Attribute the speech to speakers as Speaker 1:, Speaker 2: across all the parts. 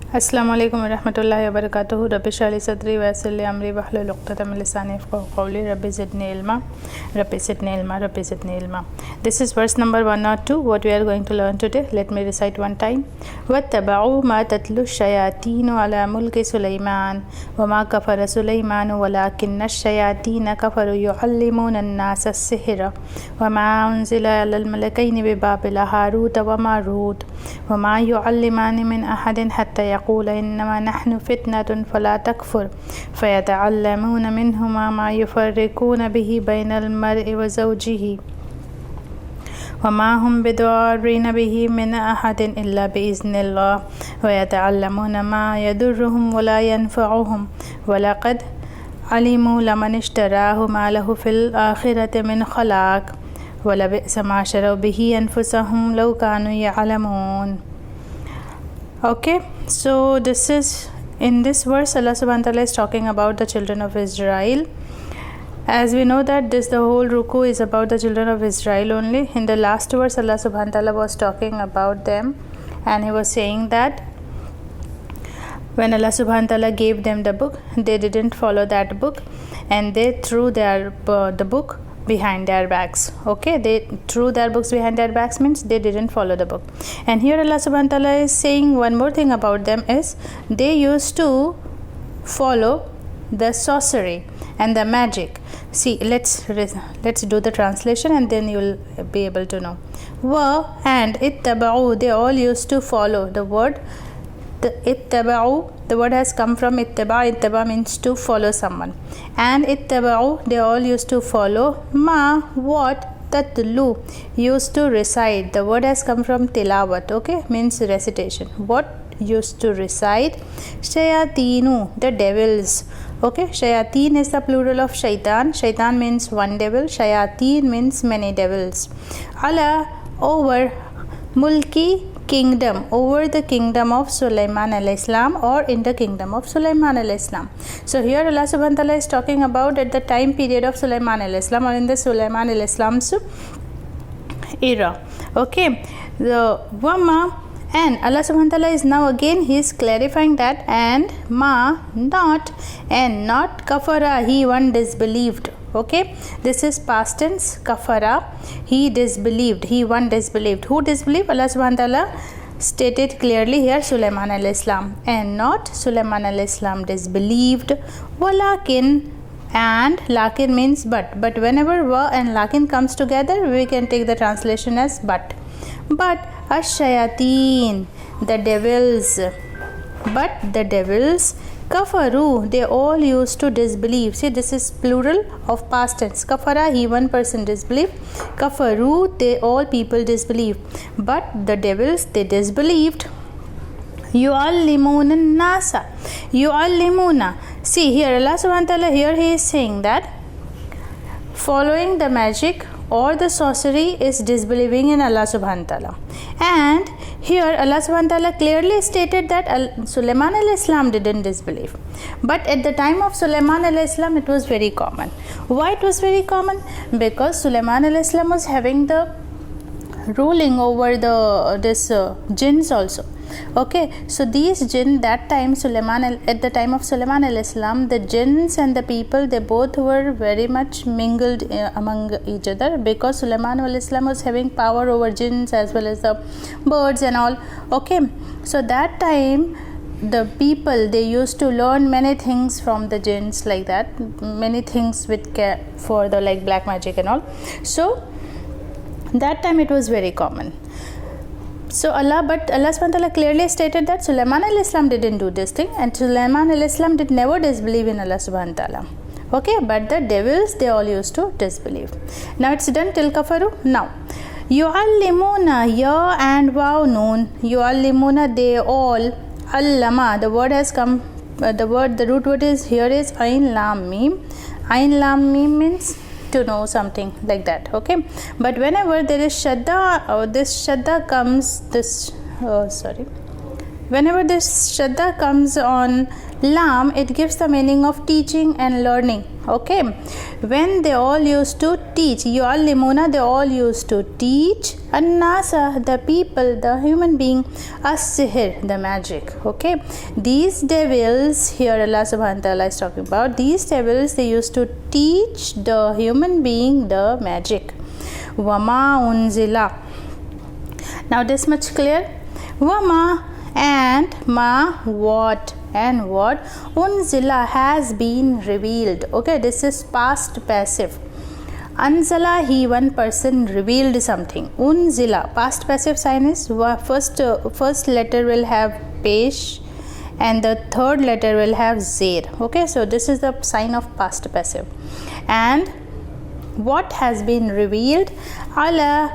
Speaker 1: अस्सलामु अलैकुम वरहमतुल्लाहि वबरकातुहू। रब्बि इश्रह ली सदरी वयस्सिर ली अमरी वहलुल उक़दतम मिन लिसानी यफ़क़हू क़ौली। Rabbi ज़िदनी इल्मा, rabbi ज़िदनी इल्मा, rabbi ज़िदनी इल्मा। This is verse number 102. What we are going to learn today. Let me recite one time. वत्तबऊ मा तत्लु शयातीनु अला मुल्कि सुलैमान वमा कफ़र सुलैमान वलाकिन्न शयातीन कफ़रू युअल्लिमूना अन्नास अस्सिहर वमा उन्ज़िला अलल मलकैनि बिबाबिल हारूत व मारूत वमा युअल्लिमानि मिन अहदिन हत्ता यक़ूला इन्नमा नहनु फ़ितनतुन फ़ला तकफ़ुर फ़यतअल्लमूना मिन्हुमा मा युफ़र्रिक़ूना बिही बैनल मर्इ व ज़ौजिही वमा हुम बिदॉर्रिन बिही मिन अहदिन इल्ला बिइज़्निल्लाह वयतअल्लमूना मा यदुर्रुहुम वला यनफ़अुहुम वलक़द अलिमू लमन इश्तराहु मा लहु फ़िल आख़िरति मिन ख़लाक़ वलबिअस मा शरौ बिही अनफ़ुसहुम लौ कानू यअलमून. Okay, so this is, in this verse Allah subhanahu wa ta'ala is talking about the children of Israel. As we know that the whole ruku is about the children of Israel only. In the last verse Allah subhanahu wa ta'ala was talking about them, and he was saying that when Allah subhanahu wa ta'ala gave them the book, they didn't follow that book and they threw the book behind their backs. Okay, they threw their books behind their backs means they didn't follow the book. And here Allah subhanahu wa ta'ala is saying one more thing about them is they used to follow the sorcery and the magic. See, let's do the translation and then you will be able to know. Wa and ittaba'u, they all used to follow. The word ittaba'u, the word has come from ittaba. Ittaba means to follow someone. And ittaba'u, they all used to follow ma, what, tatlu, used to recite. The word has come from tilawat, okay, means recitation. What used to recite? Shayatinu, the devils. Okay, shayateen is the plural of shaitan. Shaitan means one devil. Shayateen means many devils. Ala, over, mulki, kingdom, over the kingdom of Suleman alayhi salam, or in the kingdom of Suleman alayhi salam. So here Allah subhanahu wa ta'ala is talking about at the time period of Suleman alayhi salam, or in the Suleman alayhi salam's era. Okay, the wama, and Allah subhanahu wa ta'ala is now again he is clarifying that, and ma, not, and not kafara, he one disbelieved. Okay, this is past tense. Kafara, he disbelieved, he one disbelieved. Who disbelieved? Allah subhanahu wa ta'ala stated clearly here, Suleman alayhi salam, and not Suleman alayhi salam disbelieved. Walakin, and lakin means but whenever wa and lakin comes together we can take the translation as but ash-shayateen, the devils, but the devils, kafaru, they all used to disbelieve. See, this is plural of past tense. Kafara, he one person disbelieved. Kafaru, they all people disbelieve. But the devils, they disbelieved. Yu'allimuna nasa. Yu'allimuna. See here, Allah subhanahu wa ta'ala, here he is saying that following the magic or the sorcery is disbelieving in Allah subhanahu wa ta'ala. And here Allah subhanahu wa ta'ala clearly stated that Suleman alayhi salam didn't disbelieve. But at the time of Suleman alayhi salam it was very common. Why it was very common? Because Suleman alayhi salam was having the ruling over this jinns also. Okay, so these jinn, that time at the time of Suleman alayhi salam, the jinns and the people, they both were very much mingled among each other, because Suleman alayhi salam was having power over jinns as well as the birds and all. Okay, so that time the people, they used to learn many things from the jinns, like that, many things for the like black magic and all. So that time it was very common. So Allah subhanahu wa ta'ala clearly stated that Suleman alayhi salam didn't do this thing, and Suleman alayhi salam did never disbelieve in Allah subhanahu wa ta'ala. Okay, but the devils, they all used to disbelieve. Now it's done till kafaru. Now yu'allimuna, ya and waw noon, yu'allimuna, they all, allama, the word has come, the root word is here is ain lam mim. Ain lam mim means to know something, like that. Okay, but whenever there is shadda, this shadda comes, whenever this shadda comes on lam, it gives the meaning of teaching and learning. Okay, when they all used to teach, yu'allimuna, they all used to teach an-nasa, the people, the human being, as-sihr, the magic. Okay, these devils, here Allah subhanahu wa ta'ala is talking about these devils, they used to teach the human being the magic. Wama unzila, now this much clear. Wama and ma, what, and what, unzila, has been revealed. Okay, this is past passive. Anzala, he, one person, revealed something. Unzila, past passive sign is first letter will have pesh and the third letter will have zer. Okay, so this is the sign of past passive. And what has been revealed? Ala,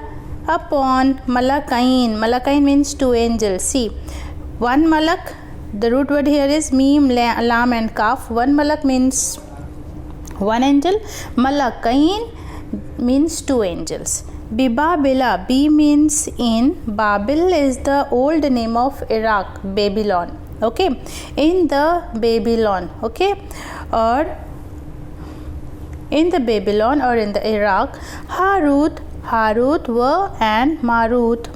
Speaker 1: upon, malakain. Malakain means two angels. See, one malak, the root word here is mim, lam and kaf. One malak means one angel. Malakain means two angels. Bibabila, B means in. Babil is the old name of Iraq, Babylon. Okay, in the Babylon. Okay, or in the Babylon or in the Iraq, Harut were and Marut.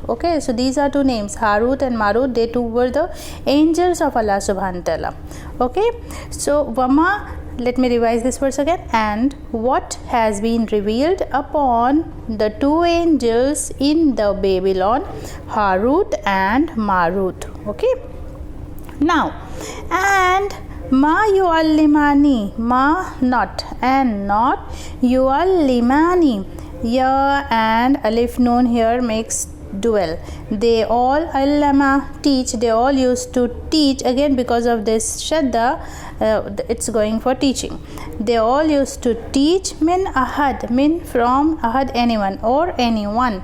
Speaker 1: Okay, so these are two names, Harut and Marut. They two were the angels of Allah subhanahu wa ta'ala. Okay, so Wama, let me revise this verse again. And what has been revealed upon the two angels in the Babylon, Harut and Marut. Okay, now, and ma yu'allimani, ma, not, and not, yu'allimani, ya and alif noon here makes dual. They all, allama, teach, they all used to teach. Again, because of this shadda, it's going for teaching. They all used to teach, min ahad, min from ahad, anyone or anyone,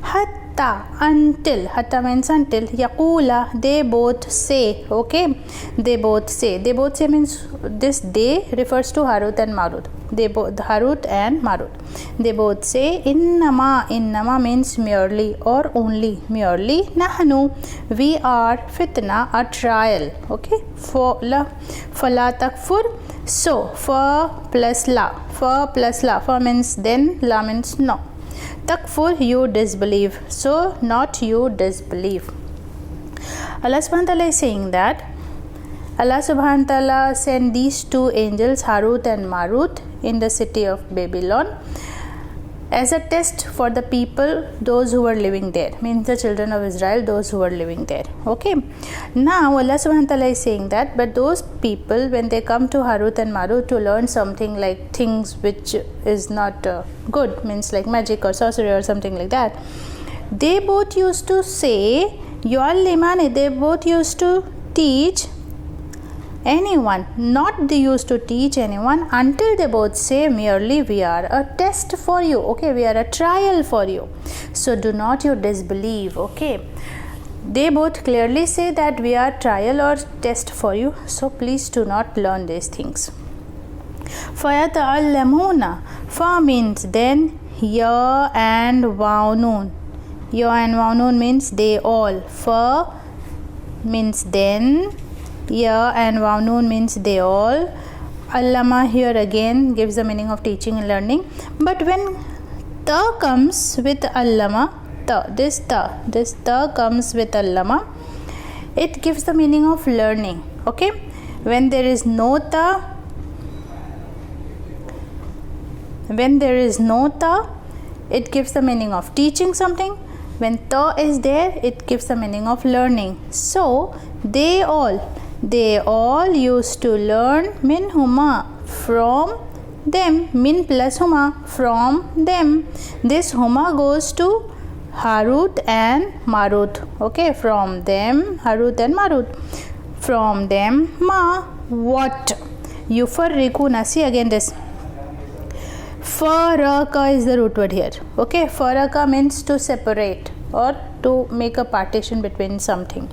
Speaker 1: hatta, until, hatta means until, yaqula, they both say. Okay, they both say means this they refers to Harut and Marut. They both, Harut and Marut, they both say, innama means merely or only, merely, nahnu, we are, fitna, a trial. Okay, fala takfur, so fa plus la, fa means then, la means no, takfur, you disbelieve, so not you disbelieve. Allah subhanahu wa ta'ala is saying that Allah subhanahu wa ta'ala sent these two angels, Harut and Marut, in the city of Babylon as a test for the people, those who were living there, means the children of Israel, those who were living there. Okay, now Allah subhanahu wa ta'ala is saying that, but those people, when they come to Harut and Marut to learn something like things which is not good, means like magic or sorcery or something like that, they both used to say, yu'allimani, they both used to teach anyone, not they used to teach anyone, until they both say merely, we are a test for you. Okay, we are a trial for you, so do not you disbelieve. Okay, they both clearly say that we are trial or test for you, so please do not learn these things. Fayata'allamuna, fa means then, ya and wawnun, means they all, fa means then, ya and waw noon means they all. Allama here again gives the meaning of teaching and learning. But when ta comes with allama, this ta comes with allama, it gives the meaning of learning. Okay, when there is no ta, it gives the meaning of teaching something. When ta is there, it gives the meaning of learning. So they all used to learn min huma, from them, min plus huma, from them. This huma goes to Harut and Marut. Okay, from them, Harut and Marut. From them, ma, what? Yufarriquna, see again this. Faraka is the root word here. Okay, faraka means to separate or to make a partition between something,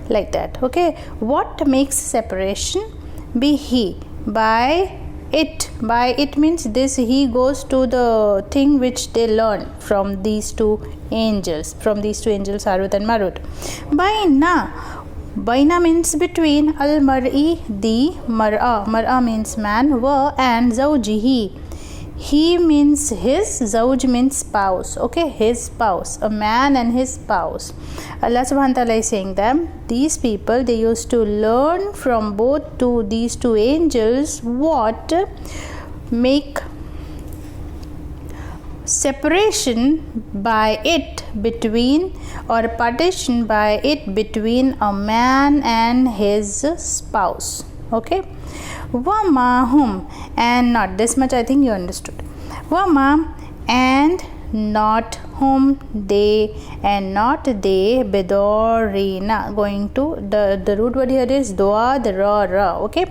Speaker 1: like that. Okay, what makes separation? Be he, by it means this he goes to the thing which they learn from these two angels, Harut and Marut. By na, Baina means between, al-mar'i the mar'a, mar'a means man, wa and zawjihi, he means his, zawj means spouse, okay, his spouse, a man and his spouse. Allah subhanahu wa ta'ala is saying them, these people, they used to learn from both to these two angels what make separation by it between, or partition by it between a man and his spouse, okay. Wama hum, and not, this much I think you understood. Wama, and not whom, they, and not they, bidorina, going to, the root word here is doa, the ra, okay,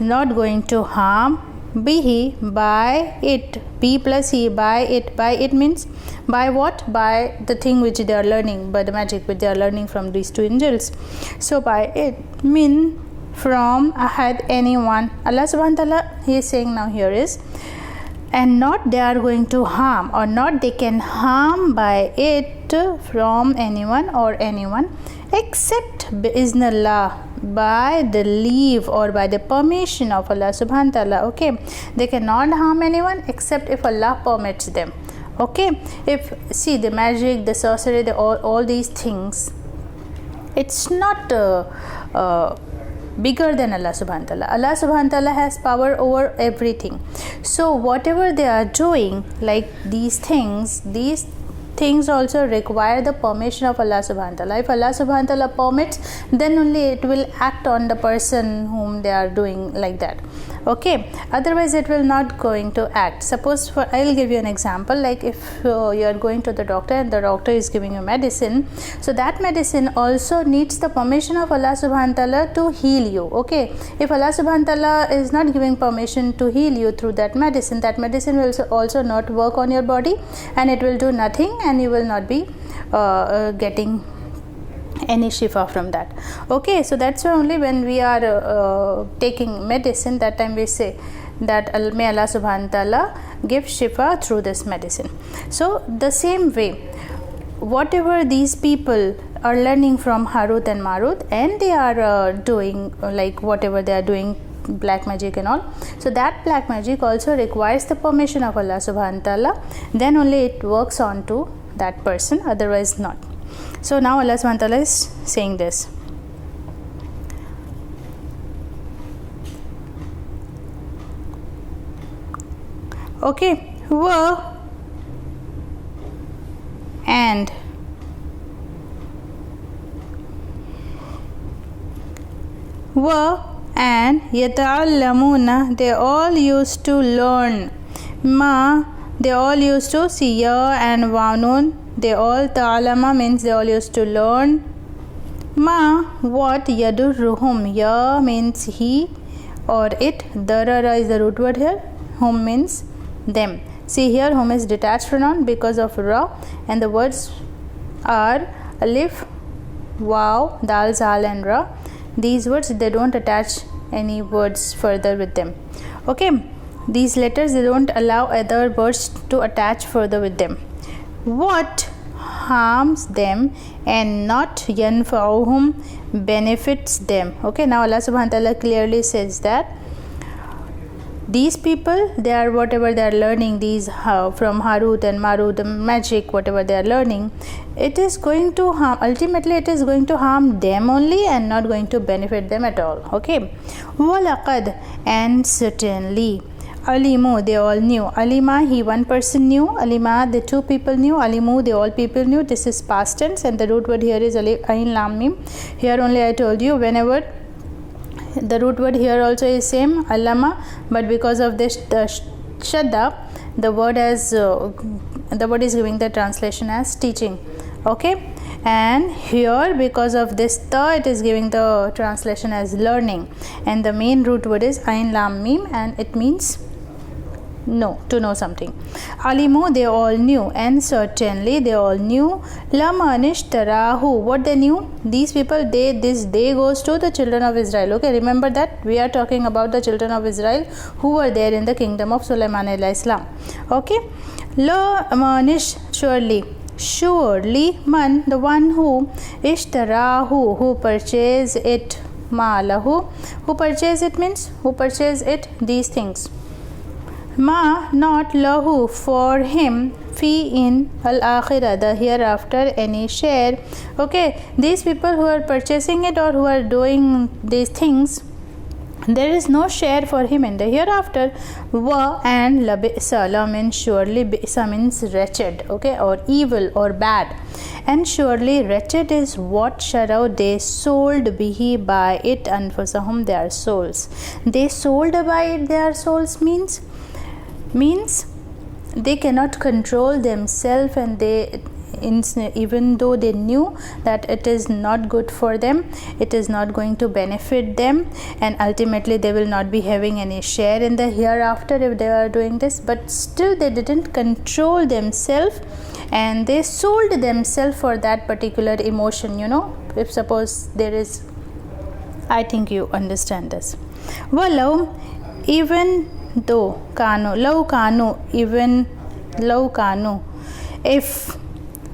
Speaker 1: not going to harm, bihi, by it, b plus e, by it means by what, by the thing which they are learning, by the magic which they are learning from these two angels. So by it mean from ahad, anyone. Allah subhanahu wa ta'ala, he is saying now here is, and not they are going to harm, or not they can harm by it from anyone or anyone, except bi'iznillah, by the leave or by the permission of Allah subhanahu wa ta'ala, okay. They cannot harm anyone except if Allah permits them, okay. If, see, the magic, the sorcery, all these things, it's not bigger than Allah subhanahu wa ta'ala. Allah subhanahu wa ta'ala has power over everything. So whatever they are doing, like these things also require the permission of Allah subhanahu wa ta'ala. If Allah subhanahu wa ta'ala permits, then only it will act on the person whom they are doing like that, okay. Otherwise it will not going to act. Suppose, I will give you an example, like if you are going to the doctor and the doctor is giving you medicine, so that medicine also needs the permission of Allah subhanahu wa ta'ala to heal you, okay. If Allah subhanahu wa ta'ala is not giving permission to heal you through that medicine will also not work on your body, and it will do nothing, and you will not be getting any shifa from that, okay. So that's why only when we are taking medicine, that time we say that may Allah subhanahu wa ta'ala give shifa through this medicine. So the same way, whatever these people are learning from Harut and Marut, and they are doing like whatever they are doing, black magic and all, so that black magic also requires the permission of Allah subhanahu wa ta'ala, then only it works on to that person, otherwise not. So now Allah subhanahu wa ta'ala is saying this. Okay, wa, and yata'allamuna, they all used to learn, ma, they all used to see, ya and wanun, they all, ta'alama means they all used to learn, ma, what, yadurruhum, ya means he or it, darara is the root word here, hum means them. See here, hum is detached pronoun because of ra, and the words are alif, waw, dal, zal and ra. These words, they don't attach any words further with them, okay. These letters, they don't allow other words to attach further with them. What harms them, and not yanfa'uhum, benefits them, okay. Now Allah subhanahu wa ta'ala clearly says that these people, they are whatever they are learning, these from Harut and Marut, the magic, whatever they are learning, it is going to harm, ultimately it is going to harm them only, and not going to benefit them at all, okay. Walaqad, and certainly, alimu, they all knew, alima, he one person knew, alima, the two people knew, alimu, they all people knew. This is past tense, and the root word here is ain lam mim. Here only I told you, whenever the root word here also is same, alama, but because of this shadda, the word is giving the translation as teaching, okay. And here, because of this ta, it is giving the translation as learning, and the main root word is ain lam mim, and it means know, to know something. Alimu, they all knew, and certainly they all knew. Lama nishtarahu, what they knew, these people, this day goes to the children of Israel, okay. Remember that we are talking about the children of Israel who were there in the kingdom of Suleman alayhi salam, okay. La manish, surely, surely man, the one who ishtarahu, who purchase it, malahu, who purchase it means who purchase it, these things, ma, not lahu, for him, fi, in al akhirah, the hereafter, any share. Okay, these people who are purchasing it or who are doing these things, there is no share for him in the hereafter. Wa, and la bi'sa, la means surely, bi'sa means wretched, okay, or evil or bad, and surely wretched is what sharau, they sold, bihi, by it, anfusahum, their souls. They sold by it their souls means they cannot control themselves, and they, even though they knew that it is not good for them, it is not going to benefit them, and ultimately they will not be having any share in the hereafter if they are doing this, but still they didn't control themselves and they sold themselves for that particular emotion. If suppose there is, I think you understand this. Walau, even though, kanu, law kanu, even law kanu, if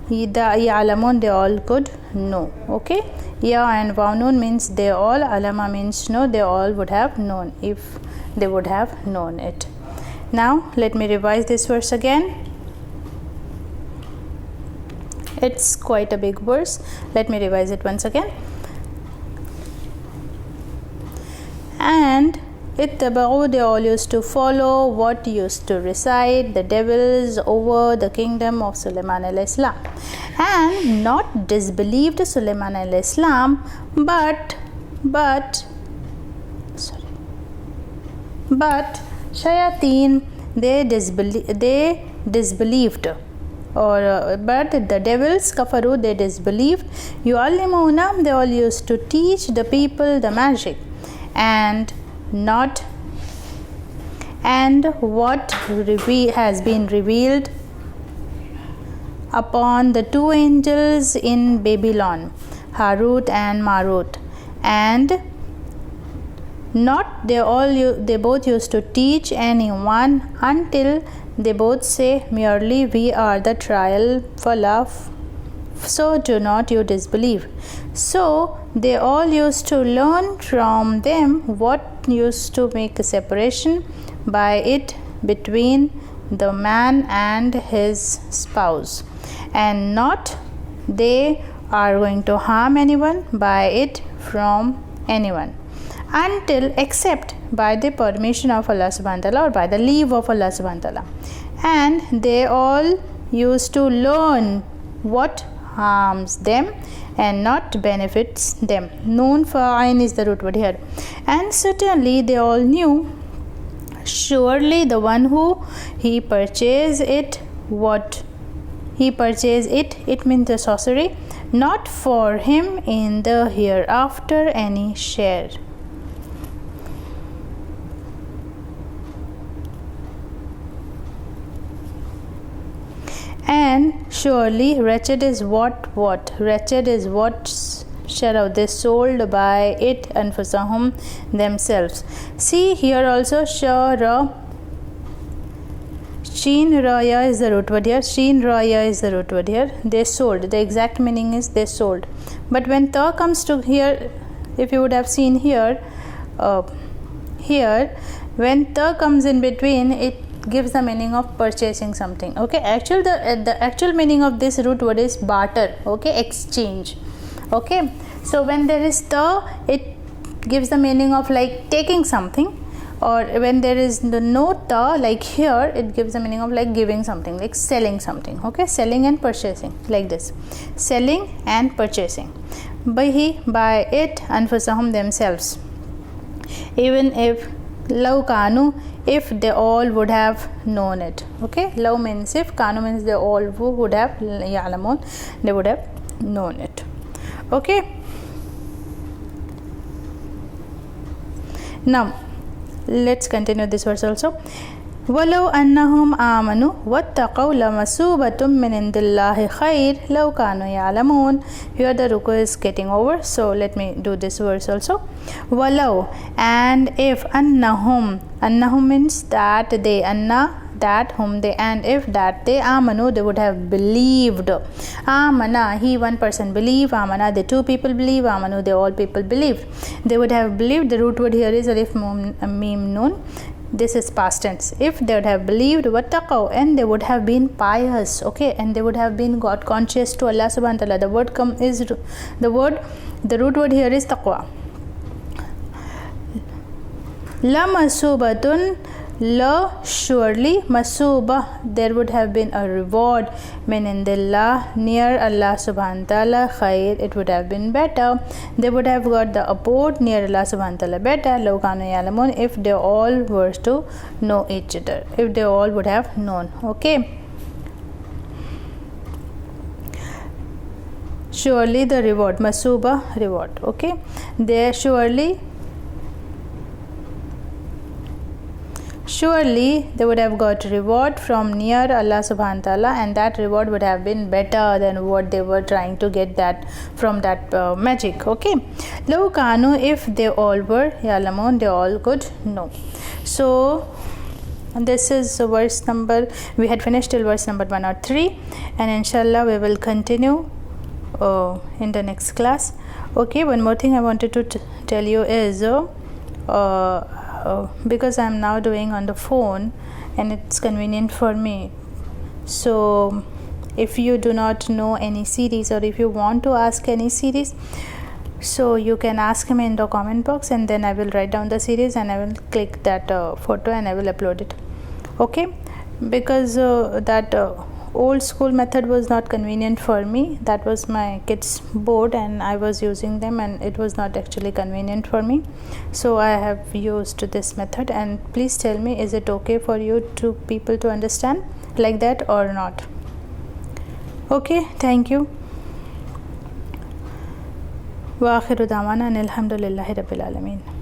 Speaker 1: the ya'lamun, they all could know. Okay, ya and wawnun means they all, alama means know, they all would have known if they would have known it. Now let me revise this verse again. It's quite a big verse. Let me revise it once again. And ittaba'u, they all used to follow what used to reside, the devils over the kingdom of Suleman alayhi salam, and not disbelieved Suleman alayhi salam, but shayateen, they disbelieved, or but the devils, kafaru, they disbelieved, yu'allimuna, they all used to teach the people the magic, and what has been revealed upon the two angels in Babylon, Harut and Marut, and not they both used to teach anyone until they both say merely, we are the trial for love, so do not you disbelieve. So they all used to learn from them what used to make a separation by it between the man and his spouse, and not they are going to harm anyone by it from anyone, until except by the permission of Allah subhanahu wa ta'ala, or by the leave of Allah subhanahu wa ta'ala. And they all used to learn what harms them and not benefits them. Noon fa'ain is the root word here. And certainly they all knew, surely the one who he purchased it, what he purchased it means the sorcery, not for him in the hereafter any share. And surely wretched is what wretched is what sharau, they sold by it anfusahum, themselves. See here also shara, sheen raya is the root word here, sheen raya is the root word here. They sold, the exact meaning is they sold, but when ta comes to here, if you would have seen here, when ta comes in between, it gives the meaning of purchasing something. Okay, actually the actual meaning of this root word is barter, okay, exchange. Okay, so when there is ta, it gives the meaning of like taking something, or when there is the no ta, like here, it gives the meaning of like giving something, like selling something. Okay, selling and purchasing, like this, selling and purchasing. By it anfusahum, themselves, even if law kanu, if they all would have known it. Okay, law means if, kanu means they all would have, ya'lamun, they would have known it. Okay, now let's continue this verse also. وَلَوْ أَنَّهُمْ آمَنُوا وَاتَّقَوْا لَمَثُوبَةٌ مِّنْ عِندِ اللَّهِ خَيْرٌ لَوْ كَانُوا يَعْلَمُونَ. Here the ruku is getting over, so let me do this verse also. وَلَوْ, and if, annahum means that they, anna that whom they, and if that they, amanu they would have believed. Amana, he one person believe, amana the two people believe, amanu the all people believed. They would have believed. The root word here is alif mim nun. This is past tense. If they would have believed, wattaqaw, and they would have been pious, okay, and they would have been God conscious to Allah subhanahu wa ta'ala. The root word here is taqwa. La masubatun, la surely, masubah there would have been a reward, min indillah near Allah subhanahu wa ta'ala, khair it would have been better. They would have got the abode near Allah subhanahu wa ta'ala better, law kanu ya'lamun, if they all were to know each other, if they all would have known, okay. Surely the reward, masubah reward, okay. There surely they would have got reward from near Allah subhanahu wa ta'ala, and that reward would have been better than what they were trying to get that from that magic, okay. Law kanu, if they all were, ya'lamun they all could know. So this is verse number, we had finished till verse number 103, and inshallah we will continue in the next class, okay. One more thing I wanted to tell you is because I'm now doing on the phone and it's convenient for me, so if you do not know any series, or if you want to ask any series, so you can ask me in the comment box, and then I will write down the series and I will click that photo and I will upload it, okay. Because that old school method was not convenient for me. That was my kids' board and I was using them, and it was not actually convenient for me, so I have used this method. And please tell me, is it okay for you to people to understand like that or not? Okay, thank you. Wa akhiru da'wana alhamdulillahi rabbil alamin.